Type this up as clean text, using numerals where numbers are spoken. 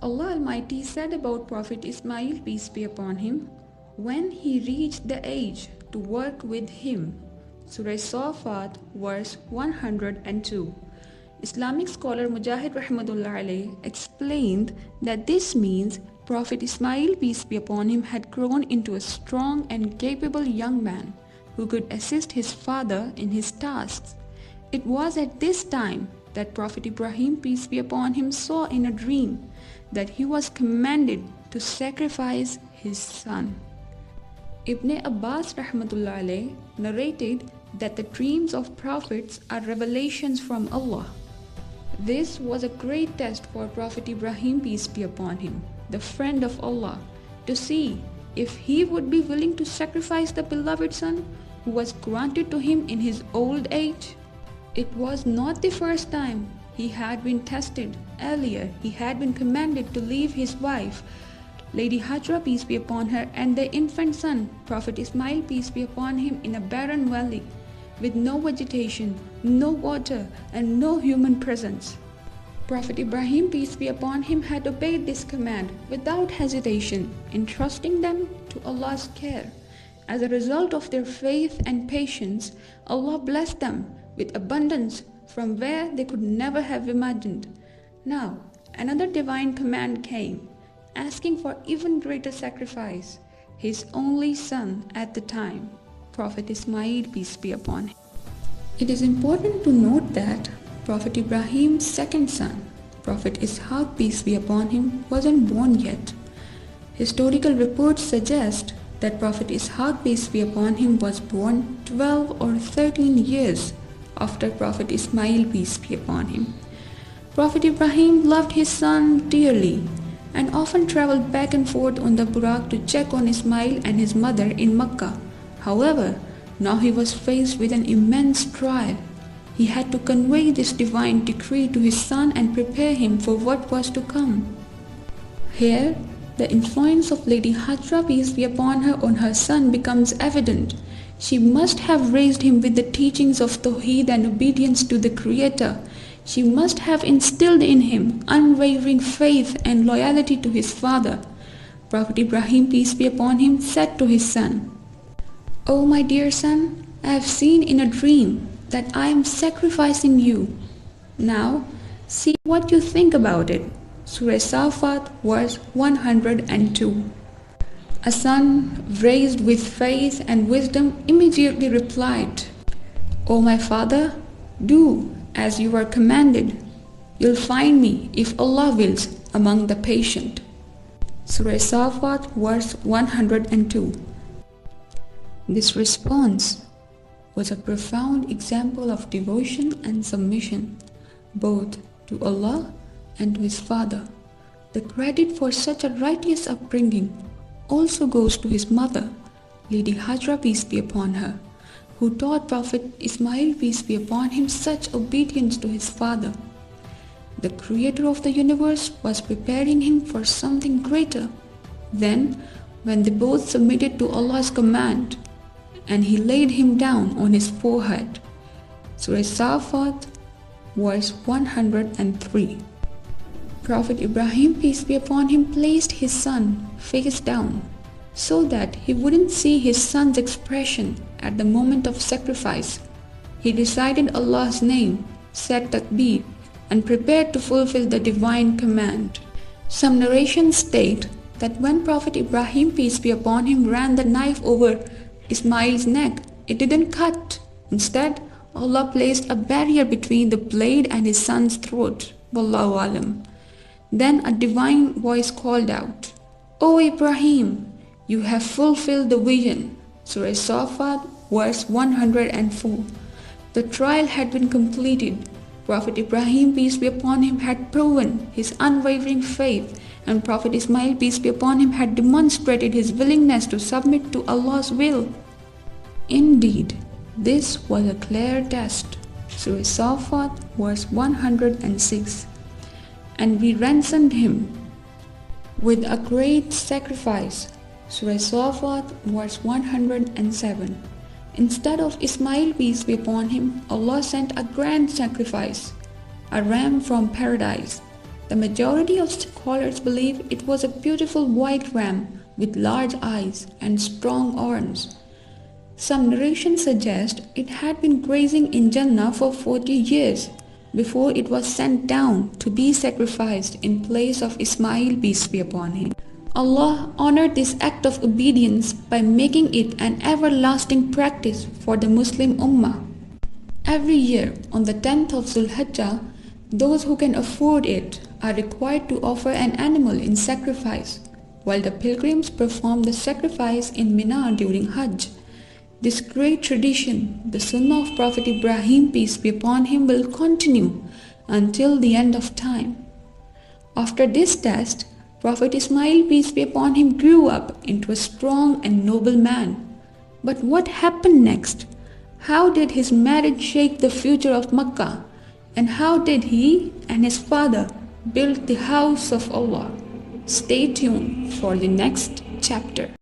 Allah Almighty said about Prophet Ismail, peace be upon him, when he reached the age to work with him. Surah Safat, verse 102. Islamic scholar Mujahid Rahmatullah alayh explained that this means Prophet Ismail, peace be upon him, had grown into a strong and capable young man who could assist his father in his tasks. It was at this time that Prophet Ibrahim, peace be upon him, saw in a dream that he was commanded to sacrifice his son. Ibn Abbas Rahmatullah alayh narrated that the dreams of prophets are revelations from Allah. This was a great test for Prophet Ibrahim, peace be upon him, the friend of Allah, to see if he would be willing to sacrifice the beloved son who was granted to him in his old age. It was not the first time he had been tested. Earlier, he had been commanded to leave his wife, BiBi Hajrah, peace be upon her, and their infant son, Prophet Ismail, peace be upon him, in a barren valley with no vegetation, no water, and no human presence. Prophet Ibrahim, peace be upon him, had obeyed this command without hesitation, entrusting them to Allah's care. As a result of their faith and patience, Allah blessed them with abundance from where they could never have imagined. Now, another divine command came, asking for even greater sacrifice, his only son at the time, Prophet Ismail, peace be upon him. It is important to note that Prophet Ibrahim's second son, Prophet Ishaq, peace be upon him, wasn't born yet. Historical reports suggest that Prophet Ishaq, peace be upon him, was born 12 or 13 years after Prophet Ismail, peace be upon him. Prophet Ibrahim loved his son dearly and often traveled back and forth on the Buraq to check on Ismail and his mother in Makkah. However, now he was faced with an immense trial. He had to convey this divine decree to his son and prepare him for what was to come. Here, the influence of Lady Hajrah, peace be upon her, on her son becomes evident. She must have raised him with the teachings of Tawheed and obedience to the Creator. She must have instilled in him unwavering faith and loyalty to his father. Prophet Ibrahim, peace be upon him, said to his son, "O my dear son, I have seen in a dream that I am sacrificing you. Now, see what you think about it." Surah Safat, verse 102. A son raised with faith and wisdom immediately replied, "O my father, do as you are commanded. You'll find me, if Allah wills, among the patient." Surah Safat, verse 102. This response was a profound example of devotion and submission, both to Allah and to his father. The credit for such a righteous upbringing also goes to his mother, Lady Hajrah, peace be upon her, who taught Prophet Ismail, peace be upon him, such obedience to his father. The Creator of the universe was preparing him for something greater. Then, when they both submitted to Allah's command, and he laid him down on his forehead. Surah Safat, verse 103. Prophet Ibrahim, peace be upon him, placed his son face down so that he wouldn't see his son's expression at the moment of sacrifice. He recited Allah's name, said takbir, and prepared to fulfill the divine command. Some narrations state that when Prophet Ibrahim, peace be upon him, ran the knife over Ismail's neck, it didn't cut. Instead, Allah placed a barrier between the blade and his son's throat. Wallahu alam. Then a divine voice called out, "O Ibrahim, you have fulfilled the vision." Surah Safat, verse 104. The trial had been completed. Prophet Ibrahim, peace be upon him, had proven his unwavering faith, and Prophet Ismail, peace be upon him, had demonstrated his willingness to submit to Allah's will. Indeed, this was a clear test. Surah Safat, verse 106. And we ransomed him with a great sacrifice. Surah Safat, verse 107. Instead of Ismail, peace be upon him, Allah sent a grand sacrifice, a ram from paradise. The majority of scholars believe it was a beautiful white ram with large eyes and strong horns. Some narrations suggest it had been grazing in Jannah for 40 years before it was sent down to be sacrificed in place of Ismail, peace be upon him. Allah honored this act of obedience by making it an everlasting practice for the Muslim Ummah. Every year on the 10th of Zulhijjah, those who can afford it are required to offer an animal in sacrifice, while the pilgrims perform the sacrifice in Mina during Hajj. This great tradition, the Sunnah of Prophet Ibrahim, peace be upon him, will continue until the end of time. After this test, Prophet Ismail, peace be upon him, grew up into a strong and noble man. But what happened next? How did his marriage shape the future of Makkah? And how did he and his father build the house of Allah? Stay tuned for the next chapter.